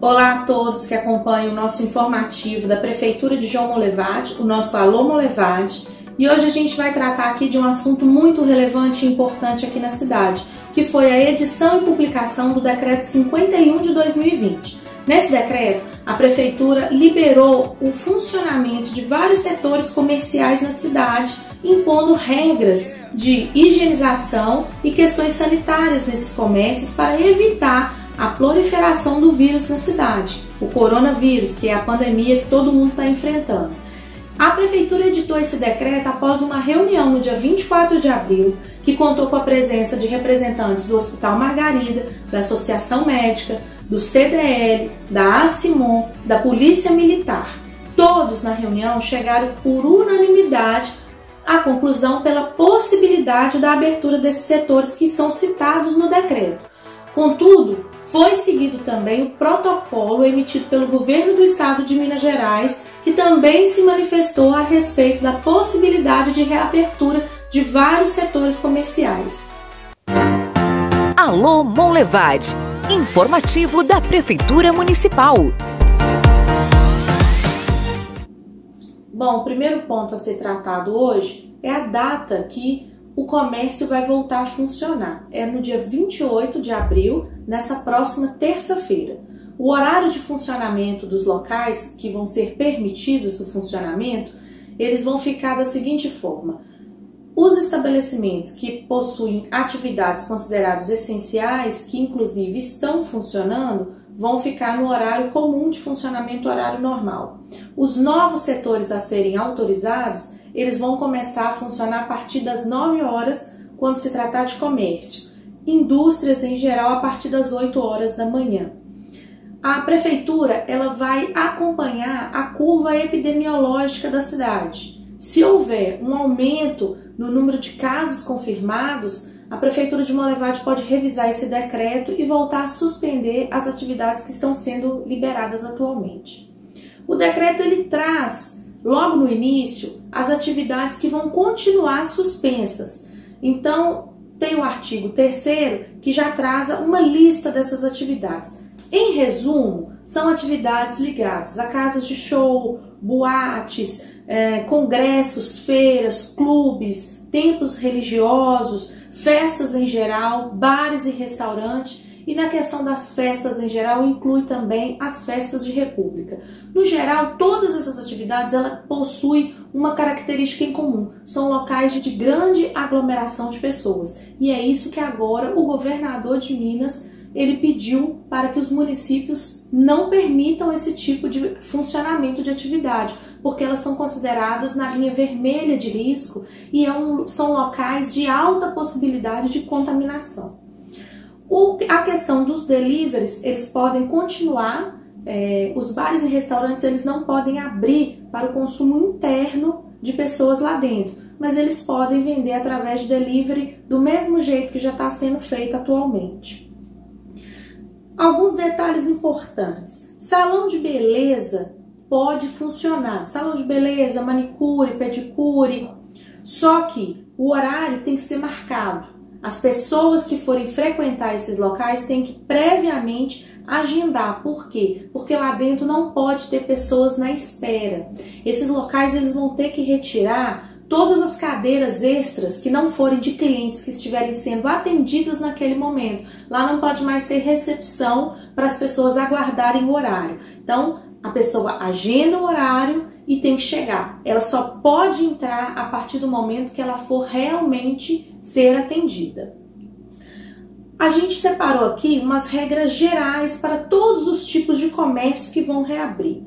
Olá a todos que acompanham o nosso informativo da Prefeitura de João Monlevade, o nosso Alô Monlevade, e hoje a gente vai tratar aqui de um assunto muito relevante e importante aqui na cidade, que foi a edição e publicação do Decreto 51 de 2020. Nesse decreto, a Prefeitura liberou o funcionamento de vários setores comerciais na cidade, impondo regras de higienização e questões sanitárias nesses comércios para evitar a proliferação do vírus na cidade, o coronavírus, que é a pandemia que todo mundo está enfrentando. A Prefeitura editou esse decreto após uma reunião no dia 24 de abril, que contou com a presença de representantes do Hospital Margarida, da Associação Médica, do CDL, da ACIMON, da Polícia Militar. Todos na reunião chegaram por unanimidade à conclusão pela possibilidade da abertura desses setores que são citados no decreto. Contudo, foi seguido também o protocolo emitido pelo governo do estado de Minas Gerais, que também se manifestou a respeito da possibilidade de reabertura de vários setores comerciais. Alô Monlevade, informativo da Prefeitura Municipal. Bom, o primeiro ponto a ser tratado hoje é a data que o comércio vai voltar a funcionar. É no dia 28 de abril, nessa próxima terça-feira. O horário de funcionamento dos locais que vão ser permitidos o funcionamento, eles vão ficar da seguinte forma. Os estabelecimentos que possuem atividades consideradas essenciais, que inclusive estão funcionando, vão ficar no horário comum de funcionamento, horário normal. Os novos setores a serem autorizados, eles vão começar a funcionar a partir das 9 horas, quando se tratar de comércio. Indústrias, em geral, a partir das 8 horas da manhã. A Prefeitura ela vai acompanhar a curva epidemiológica da cidade. Se houver um aumento no número de casos confirmados, a Prefeitura de Monlevade pode revisar esse decreto e voltar a suspender as atividades que estão sendo liberadas atualmente. O decreto ele traz, logo no início, as atividades que vão continuar suspensas. Então, tem o artigo 3º que já traz uma lista dessas atividades. Em resumo, são atividades ligadas a casas de show, boates, congressos, feiras, clubes, templos religiosos, festas em geral, bares e restaurantes, e na questão das festas em geral inclui também as festas de república. No geral, todas essas atividades elas possuem uma característica em comum, são locais de grande aglomeração de pessoas, e é isso que agora o governador de Minas ele pediu para que os municípios não permitam esse tipo de funcionamento de atividade, porque elas são consideradas na linha vermelha de risco e são locais de alta possibilidade de contaminação. A questão dos deliveries, eles podem continuar, os bares e restaurantes eles não podem abrir para o consumo interno de pessoas lá dentro, mas eles podem vender através de delivery do mesmo jeito que já está sendo feito atualmente. Alguns detalhes importantes. Salão de beleza pode funcionar. Salão de beleza, manicure, pedicure. Só que o horário tem que ser marcado. As pessoas que forem frequentar esses locais têm que previamente agendar. Por quê? Porque lá dentro não pode ter pessoas na espera. Esses locais eles vão ter que retirar todas as cadeiras extras que não forem de clientes que estiverem sendo atendidas naquele momento. Lá não pode mais ter recepção para as pessoas aguardarem o horário. Então, a pessoa agenda o horário e tem que chegar. Ela só pode entrar a partir do momento que ela for realmente ser atendida. A gente separou aqui umas regras gerais para todos os tipos de comércio que vão reabrir.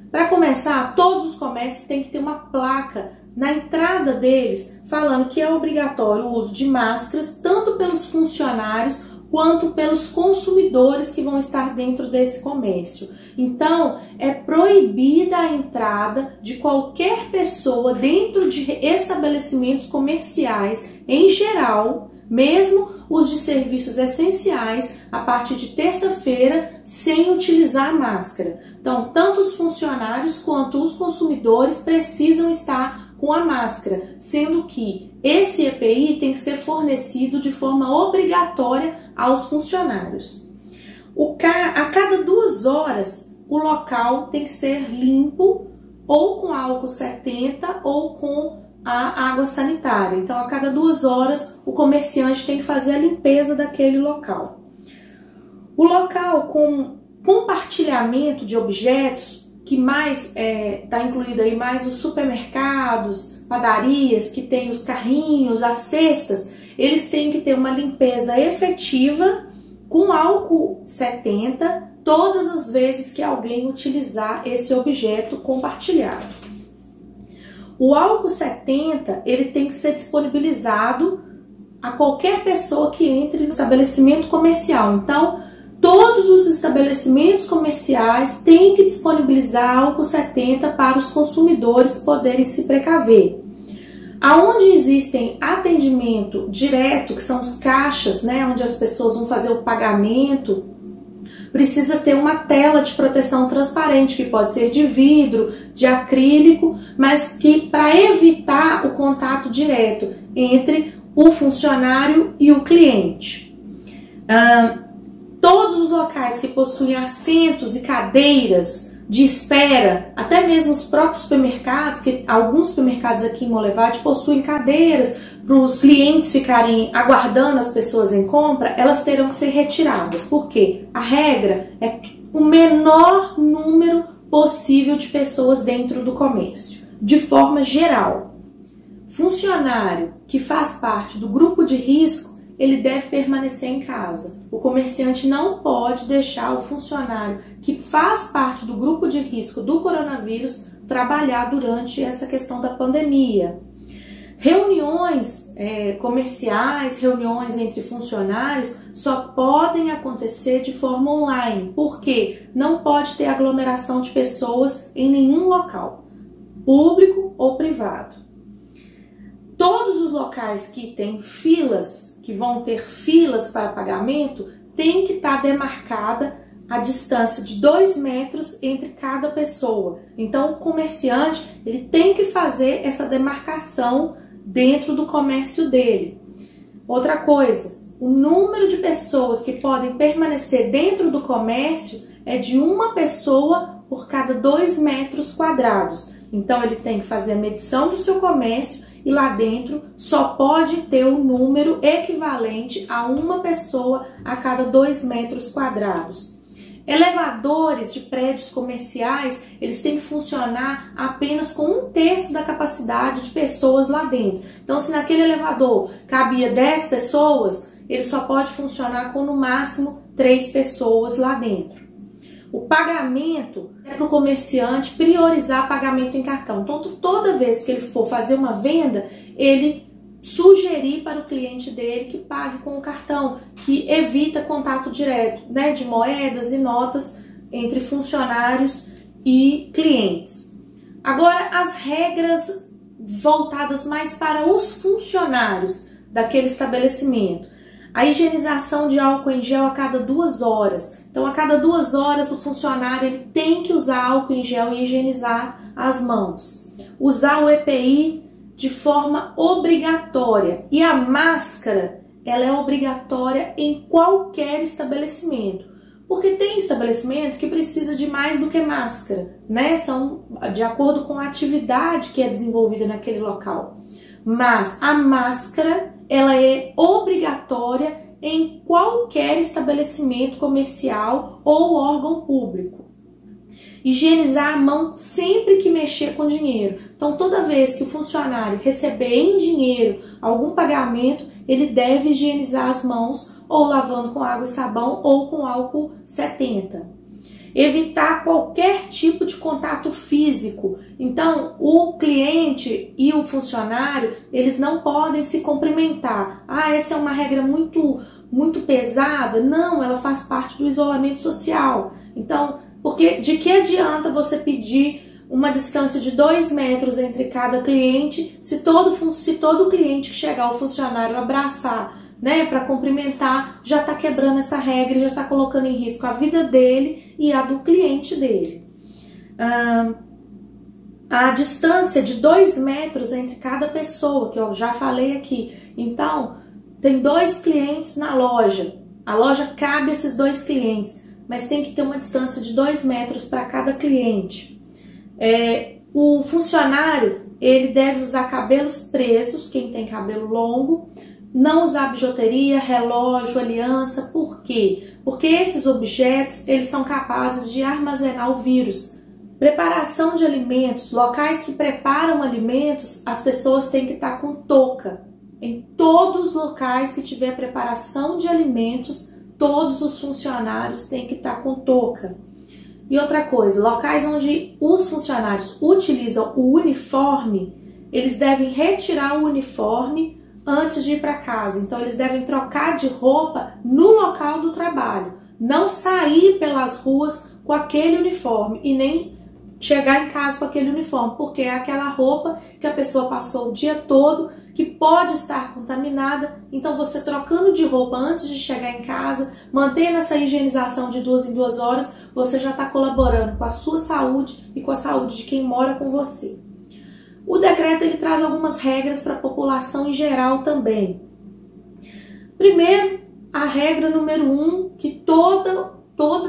Para começar, todos os comércios têm que ter uma placa na entrada deles, falando que é obrigatório o uso de máscaras, tanto pelos funcionários quanto pelos consumidores que vão estar dentro desse comércio. Então, é proibida a entrada de qualquer pessoa dentro de estabelecimentos comerciais em geral, mesmo os de serviços essenciais, a partir de terça-feira, sem utilizar máscara. Então, tanto os funcionários quanto os consumidores precisam estar com a máscara, sendo que esse EPI tem que ser fornecido de forma obrigatória aos funcionários. A cada 2 horas, o local tem que ser limpo ou com álcool 70 ou com a água sanitária. Então, a cada 2 horas, o comerciante tem que fazer a limpeza daquele local. O local com compartilhamento de objetos, que mais está incluído aí mais os supermercados, padarias, que tem os carrinhos, as cestas, eles têm que ter uma limpeza efetiva com álcool 70 todas as vezes que alguém utilizar esse objeto compartilhado. O álcool 70, ele tem que ser disponibilizado a qualquer pessoa que entre no estabelecimento comercial. Então, todos os estabelecimentos comerciais têm que disponibilizar álcool 70 para os consumidores poderem se precaver. Aonde existem atendimento direto, que são os caixas, né, onde as pessoas vão fazer o pagamento, precisa ter uma tela de proteção transparente, que pode ser de vidro, de acrílico, mas que para evitar o contato direto entre o funcionário e o cliente. Todos os locais que possuem assentos e cadeiras de espera, até mesmo os próprios supermercados, que alguns supermercados aqui em Monlevade possuem cadeiras para os clientes ficarem aguardando as pessoas em compra, elas terão que ser retiradas. Por quê? A regra é o menor número possível de pessoas dentro do comércio, de forma geral. Funcionário que faz parte do grupo de risco, ele deve permanecer em casa. O comerciante não pode deixar o funcionário que faz parte do grupo de risco do coronavírus trabalhar durante essa questão da pandemia. Reuniões comerciais, reuniões entre funcionários só podem acontecer de forma online, porque não pode ter aglomeração de pessoas em nenhum local, público ou privado. Todos os locais que têm filas, que vão ter filas para pagamento, tem que estar demarcada a distância de 2 metros entre cada pessoa. Então, o comerciante ele tem que fazer essa demarcação dentro do comércio dele. Outra coisa, o número de pessoas que podem permanecer dentro do comércio é de 1 pessoa por cada 2 metros quadrados. Então, ele tem que fazer a medição do seu comércio e lá dentro só pode ter um número equivalente a 1 pessoa a cada 2 metros quadrados. Elevadores de prédios comerciais, eles têm que funcionar apenas com 1/3 da capacidade de pessoas lá dentro. Então, se naquele elevador cabia 10 pessoas, ele só pode funcionar com no máximo 3 pessoas lá dentro. O pagamento é para o comerciante priorizar pagamento em cartão. Então, toda vez que ele for fazer uma venda, ele sugerir para o cliente dele que pague com o cartão, que evita contato direto, né, de moedas e notas entre funcionários e clientes. Agora, as regras voltadas mais para os funcionários daquele estabelecimento. A higienização de álcool em gel a cada 2 horas. Então, a cada 2 horas, o funcionário ele tem que usar álcool em gel e higienizar as mãos. Usar o EPI de forma obrigatória. E a máscara, ela é obrigatória em qualquer estabelecimento. Porque tem estabelecimento que precisa de mais do que máscara, né? São de acordo com a atividade que é desenvolvida naquele local. Mas a máscara, ela é obrigatória em qualquer estabelecimento comercial ou órgão público. Higienizar a mão sempre que mexer com dinheiro. Então, toda vez que o funcionário receber em dinheiro algum pagamento, ele deve higienizar as mãos ou lavando com água e sabão ou com álcool 70. Evitar qualquer tipo de contato físico. Então, o cliente e o funcionário, eles não podem se cumprimentar. Ah, essa é uma regra muito pesada? Não, ela faz parte do isolamento social. Então, porque de que adianta você pedir uma distância de 2 metros entre cada cliente se todo cliente que chegar o funcionário abraçar, né, para cumprimentar, já está quebrando essa regra, já está colocando em risco a vida dele e a do cliente dele. A distância de 2 metros entre cada pessoa, que eu já falei aqui. Então, tem 2 clientes na loja, a loja cabe esses 2 clientes. mas tem que ter uma distância de 2 metros para cada cliente. O funcionário, ele deve usar cabelos presos, quem tem cabelo longo, não usar bijuteria, relógio, aliança. Por quê? Porque esses objetos, eles são capazes de armazenar o vírus. Preparação de alimentos, locais que preparam alimentos, as pessoas têm que estar com touca. Em todos os locais que tiver preparação de alimentos, todos os funcionários têm que estar com touca. E outra coisa, locais onde os funcionários utilizam o uniforme, eles devem retirar o uniforme antes de ir para casa. Então, eles devem trocar de roupa no local do trabalho. Não sair pelas ruas com aquele uniforme e nem chegar em casa com aquele uniforme, porque é aquela roupa que a pessoa passou o dia todo, que pode estar contaminada. Então, você trocando de roupa antes de chegar em casa, mantendo essa higienização de 2 em 2 horas, você já está colaborando com a sua saúde e com a saúde de quem mora com você. O decreto ele traz algumas regras para a população em geral também. Primeiro, a regra número 1, que toda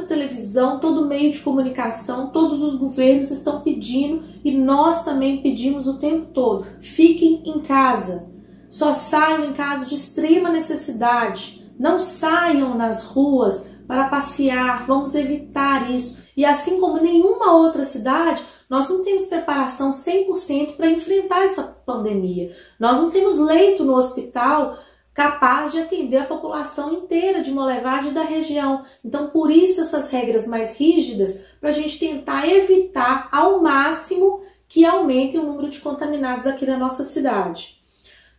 televisão, todo meio de comunicação, todos os governos estão pedindo e nós também pedimos o tempo todo. Fiquem em casa. Só saiam em caso de extrema necessidade. Não saiam nas ruas para passear. Vamos evitar isso. E assim como nenhuma outra cidade, nós não temos preparação 100% para enfrentar essa pandemia. Nós não temos leito no hospital capaz de atender a população inteira de Monlevade e da região. Então, por isso essas regras mais rígidas, para a gente tentar evitar ao máximo que aumente o número de contaminados aqui na nossa cidade.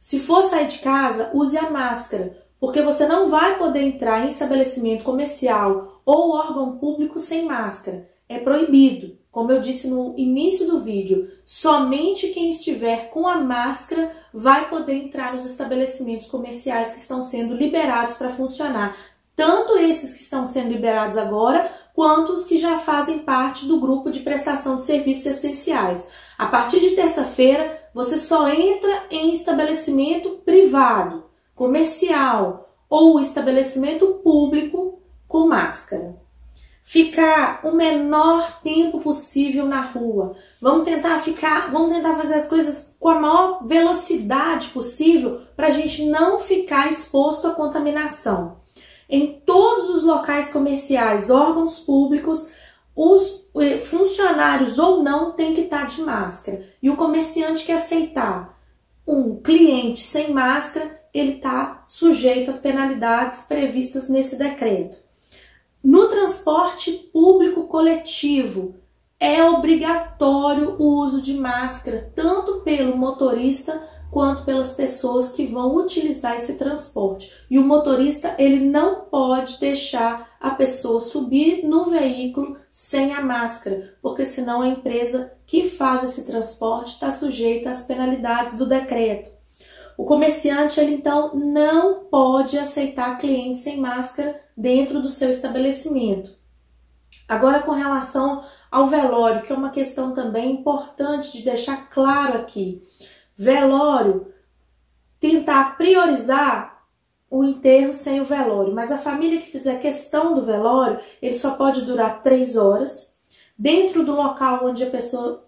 Se for sair de casa, use a máscara, porque você não vai poder entrar em estabelecimento comercial ou órgão público sem máscara. É proibido. Como eu disse no início do vídeo, somente quem estiver com a máscara vai poder entrar nos estabelecimentos comerciais que estão sendo liberados para funcionar. Tanto esses que estão sendo liberados agora, quanto os que já fazem parte do grupo de prestação de serviços essenciais. A partir de terça-feira, você só entra em estabelecimento privado, comercial ou estabelecimento público com máscara. Ficar o menor tempo possível na rua. Vamos tentar fazer as coisas com a maior velocidade possível para a gente não ficar exposto à contaminação. Em todos os locais comerciais, órgãos públicos, os funcionários ou não têm que estar de máscara. E o comerciante que aceitar um cliente sem máscara, ele está sujeito às penalidades previstas nesse decreto. No transporte público coletivo, é obrigatório o uso de máscara, tanto pelo motorista quanto pelas pessoas que vão utilizar esse transporte. E o motorista, ele não pode deixar a pessoa subir no veículo sem a máscara, porque senão a empresa que faz esse transporte está sujeita às penalidades do decreto. O comerciante, ele então não pode aceitar clientes sem máscara dentro do seu estabelecimento. Agora, com relação ao velório, que é uma questão também importante de deixar claro aqui. Velório, tentar priorizar o enterro sem o velório, mas a família que fizer questão do velório, ele só pode durar 3 horas. Dentro do local onde a pessoa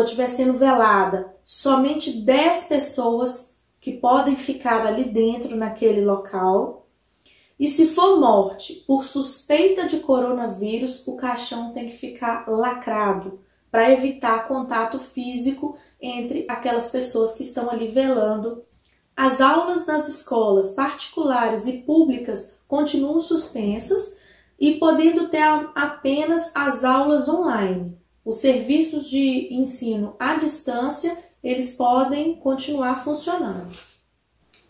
estiver sendo velada, somente 10 pessoas que podem ficar ali dentro naquele local. E se for morte por suspeita de coronavírus, o caixão tem que ficar lacrado para evitar contato físico entre aquelas pessoas que estão ali velando. As aulas nas escolas particulares e públicas continuam suspensas e podendo ter apenas as aulas online. Os serviços de ensino à distância, eles podem continuar funcionando.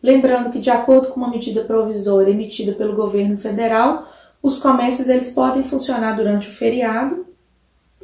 Lembrando que, de acordo com uma medida provisória emitida pelo governo federal, os comércios eles podem funcionar durante o feriado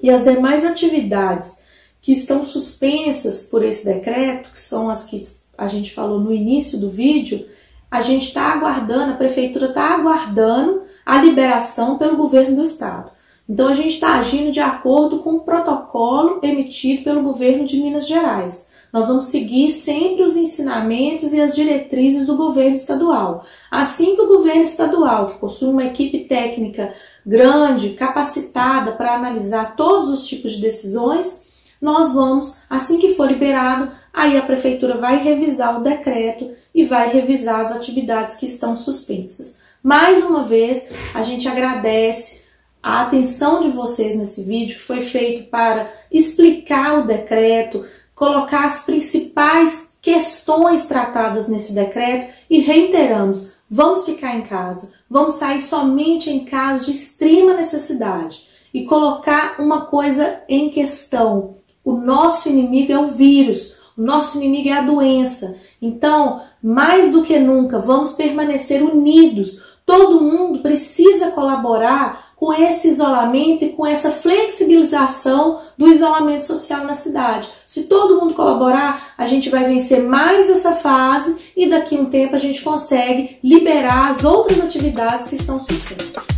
e as demais atividades que estão suspensas por esse decreto, que são as que a gente falou no início do vídeo, a gente está aguardando, a prefeitura está aguardando a liberação pelo governo do estado. Então, a gente está agindo de acordo com o protocolo emitido pelo governo de Minas Gerais. Nós vamos seguir sempre os ensinamentos e as diretrizes do governo estadual. Assim que o governo estadual, que possui uma equipe técnica grande, capacitada para analisar todos os tipos de decisões, nós vamos, assim que for liberado, aí a prefeitura vai revisar o decreto e vai revisar as atividades que estão suspensas. Mais uma vez, a gente agradece a atenção de vocês nesse vídeo, que foi feito para explicar o decreto, colocar as principais questões tratadas nesse decreto e reiteramos, vamos ficar em casa, vamos sair somente em casos de extrema necessidade e colocar uma coisa em questão. O nosso inimigo é o vírus, o nosso inimigo é a doença. Então, mais do que nunca, vamos permanecer unidos. Todo mundo precisa colaborar com esse isolamento e com essa flexibilização do isolamento social na cidade. Se todo mundo colaborar, a gente vai vencer mais essa fase e daqui a um tempo a gente consegue liberar as outras atividades que estão suspensas.